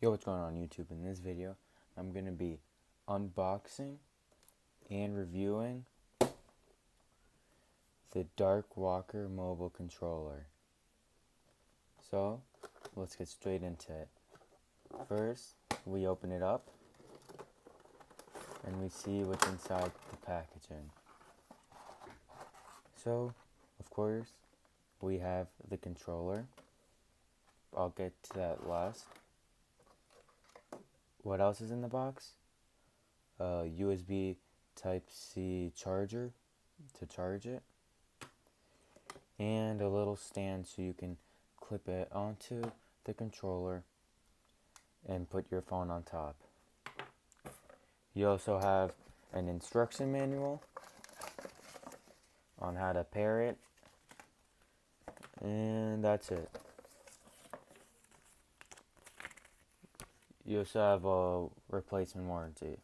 Yo, what's going on YouTube? In this video, I'm going to be unboxing and reviewing the DarkWalker mobile controller. So, let's get straight into it. First, we open it up and we see what's inside the packaging. So, of course, we have the controller. I'll get to that last. What else is in the box? USB Type-C charger to charge it, and a little stand so you can clip it onto the controller and put your phone on top. You also have an instruction manual on how to pair it, and that's it. You also have a replacement warranty.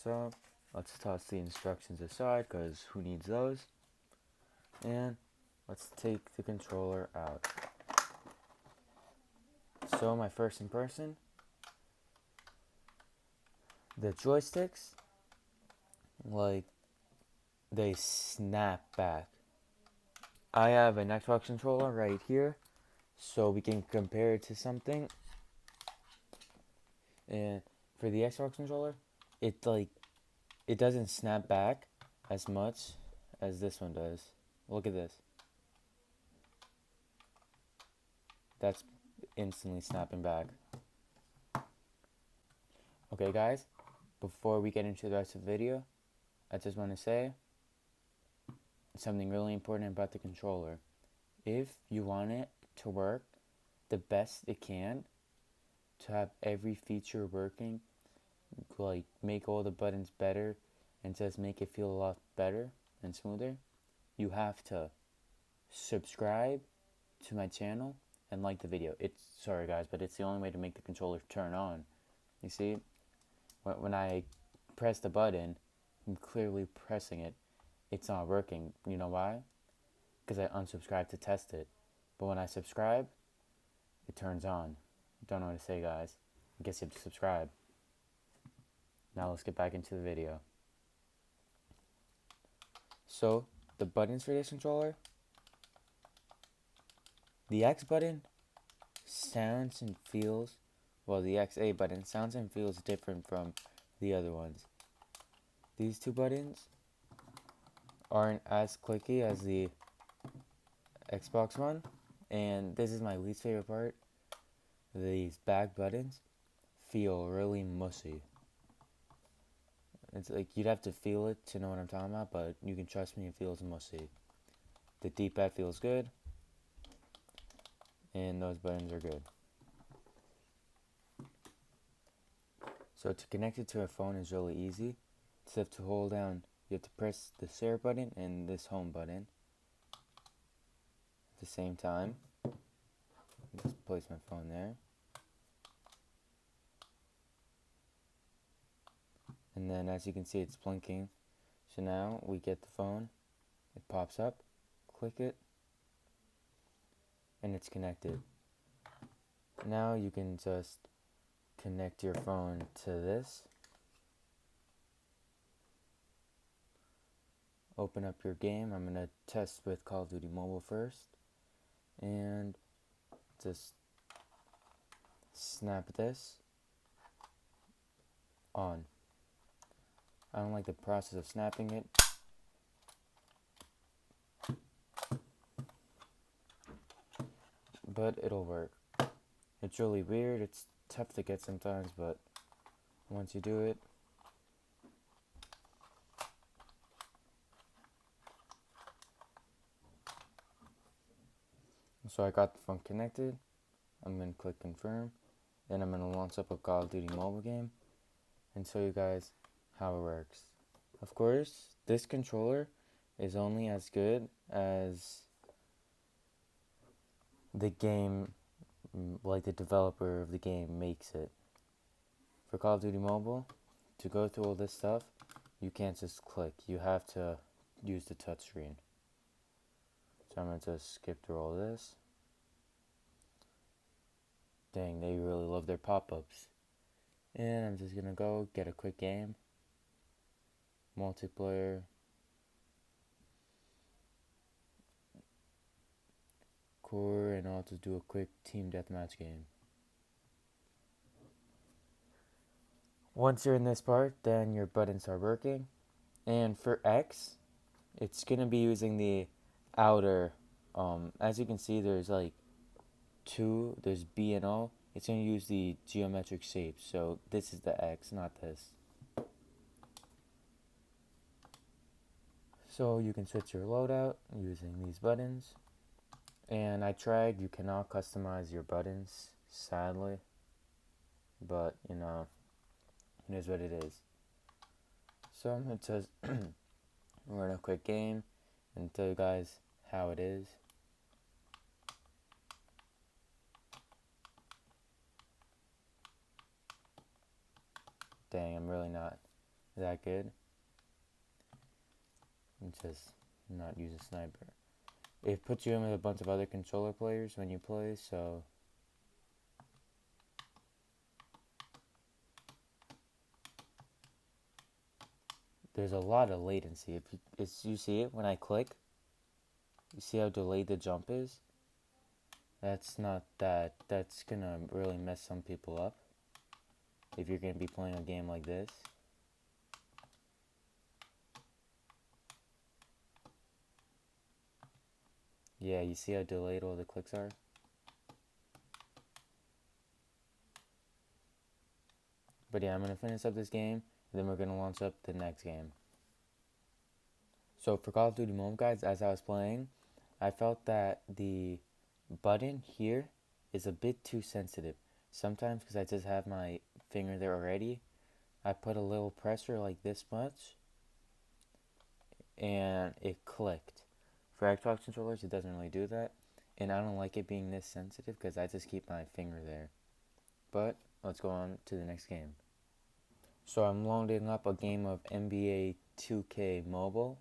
So let's toss the instructions aside because who needs those? And let's take the controller out. So my first impression, the joysticks, like, they snap back. I have an Xbox controller right here, so we can compare it to something. And for the Xbox controller, it doesn't snap back as much as this one does. Look at this. That's instantly snapping back. Okay guys, before we get into the rest of the video, I just want to say something really important about the controller. If you want it to work the best it can, to have every feature working, like make all the buttons better and just make it feel a lot better and smoother, you have to subscribe to my channel and like the video. Sorry guys, but it's the only way to make the controller turn on. You see, when I press the button, I'm clearly pressing it, it's not working. You know why? Because I unsubscribed to test it. But when I subscribe, it turns on. Don't know what to say, guys. I guess you have to subscribe. Now let's get back into the video. So, the buttons for this controller, the X button sounds and feels, well, the XA button sounds and feels different from the other ones. These two buttons aren't as clicky as the Xbox one, and this is my least favorite part. These back buttons feel really mushy. It's like you'd have to feel it to know what I'm talking about, but you can trust me, it feels mushy. The D-pad feels good, and those buttons are good. So to connect it to a phone is really easy. Just have to hold down, you have to press the share button and this home button at the same time. Just place my phone there. And then as you can see, it's blinking. So now we get the phone, it pops up, click it, and it's connected. Now you can just connect your phone to this. Open up your game. I'm going to test with Call of Duty Mobile first. And just snap this on. I don't like the process of snapping it. But it'll work. It's really weird. It's tough to get sometimes, but once you do it, so I got the phone connected. I'm going to click confirm. Then I'm going to launch up a Call of Duty mobile game and show you guys how it works. Of course, this controller is only as good as the game, like the developer of the game makes it. For Call of Duty Mobile, to go through all this stuff, you can't just click. You have to use the touchscreen. So I'm going to just skip through all this. Dang, they really love their pop-ups. And I'm just gonna go get a quick game. Multiplayer. Core, and I'll just do a quick team deathmatch game. Once you're in this part, then your buttons are working. And for X, it's gonna be using the outer, as you can see, there's like two, there's B and O. It's gonna use the geometric shape, so this is the X, not this. So you can switch your loadout using these buttons. And I tried, you cannot customize your buttons, sadly. But, you know, it is what it is. So it says we're in a quick game and tell you guys how it is. Dang, I'm really not that good. And just not use a sniper. It puts you in with a bunch of other controller players when you play, so there's a lot of latency. If you see it when I click, you see how delayed the jump is? That's gonna really mess some people up if you're gonna be playing a game like this. Yeah, you see how delayed all the clicks are? But yeah, I'm gonna finish up this game, and then we're gonna launch up the next game. So for Call of Duty Mobile, guys, as I was playing, I felt that the button here is a bit too sensitive. Sometimes, because I just have my finger there already, I put a little pressure like this much, and it clicked. For Xbox controllers, it doesn't really do that, and I don't like it being this sensitive because I just keep my finger there. But let's go on to the next game. So I'm loading up a game of NBA 2K Mobile.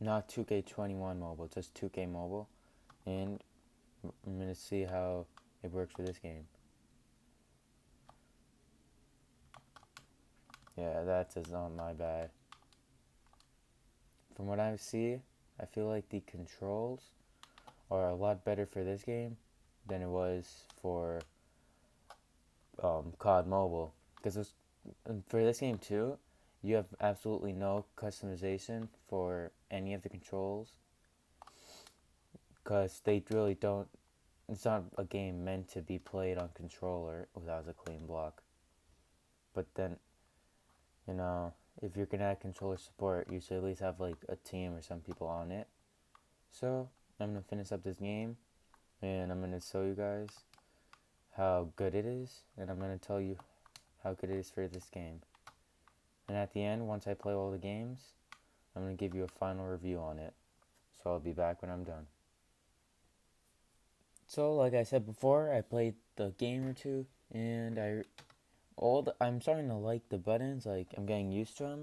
Not 2K21 Mobile, just 2K Mobile. And I'm going to see how it works for this game. Yeah, that's just not my bad. From what I see, I feel like the controls are a lot better for this game than it was for COD Mobile. Because for this game too, you have absolutely no customization for any of the controls. Because they really don't, it's not a game meant to be played on controller without a clean block. But then, you know, if you're gonna add controller support, you should at least have like a team or some people on it. So I'm gonna finish up this game, and I'm gonna show you guys how good it is, and I'm gonna tell you how good it is for this game. And at the end, once I play all the games, I'm gonna give you a final review on it. So I'll be back when I'm done. So like I said before, I played the game or two, and I'm starting to like the buttons. Like I'm getting used to them.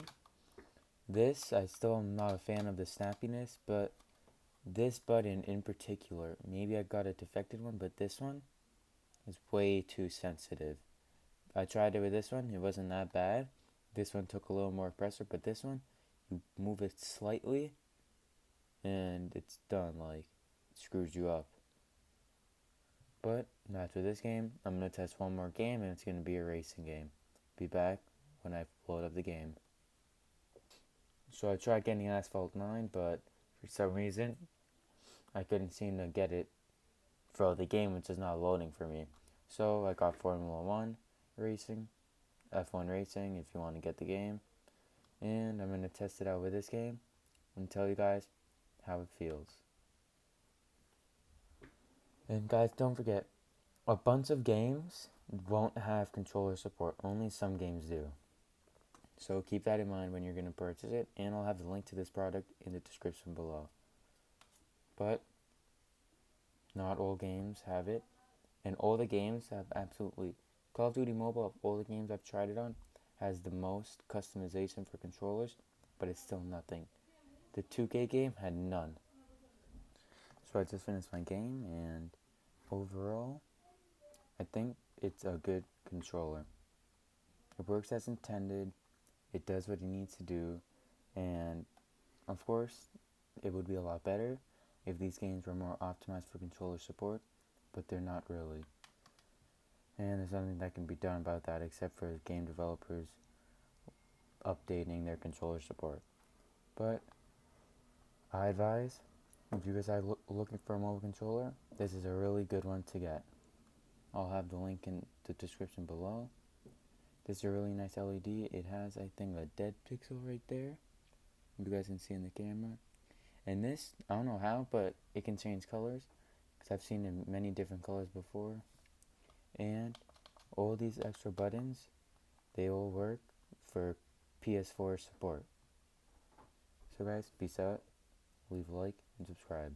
I still am not a fan of the snappiness, but this button in particular, maybe I got a defected one, but this one is way too sensitive. I tried it with this one, it wasn't that bad. This one took a little more pressure, but this one, you move it slightly, and it's done. Like, it screws you up. But after this game, I'm going to test one more game, and it's going to be a racing game. Be back when I load up the game. So I tried getting Asphalt 9, but for some reason, I couldn't seem to get it for the game, which is not loading for me. So I got Formula 1 racing, F1 racing if you want to get the game. And I'm going to test it out with this game and tell you guys how it feels. And guys, don't forget, a bunch of games won't have controller support. Only some games do. So keep that in mind when you're going to purchase it, and I'll have the link to this product in the description below. But not all games have it, and all the games have absolutely... Call of Duty Mobile, of all the games I've tried it on, has the most customization for controllers, but it's still nothing. The 2K game had none. So I just finished my game, and overall, I think it's a good controller. It works as intended, it does what it needs to do, and of course, it would be a lot better if these games were more optimized for controller support, but they're not really. And there's nothing that can be done about that except for game developers updating their controller support. But I advise, if you guys are looking for a mobile controller, this is a really good one to get. I'll have the link in the description below. This is a really nice LED. It has, I think, a dead pixel right there. You guys can see in the camera. And this, I don't know how, but it can change colors, because I've seen it in many different colors before. And all these extra buttons, they all work for PS4 support. So guys, peace out. Leave a like and subscribe.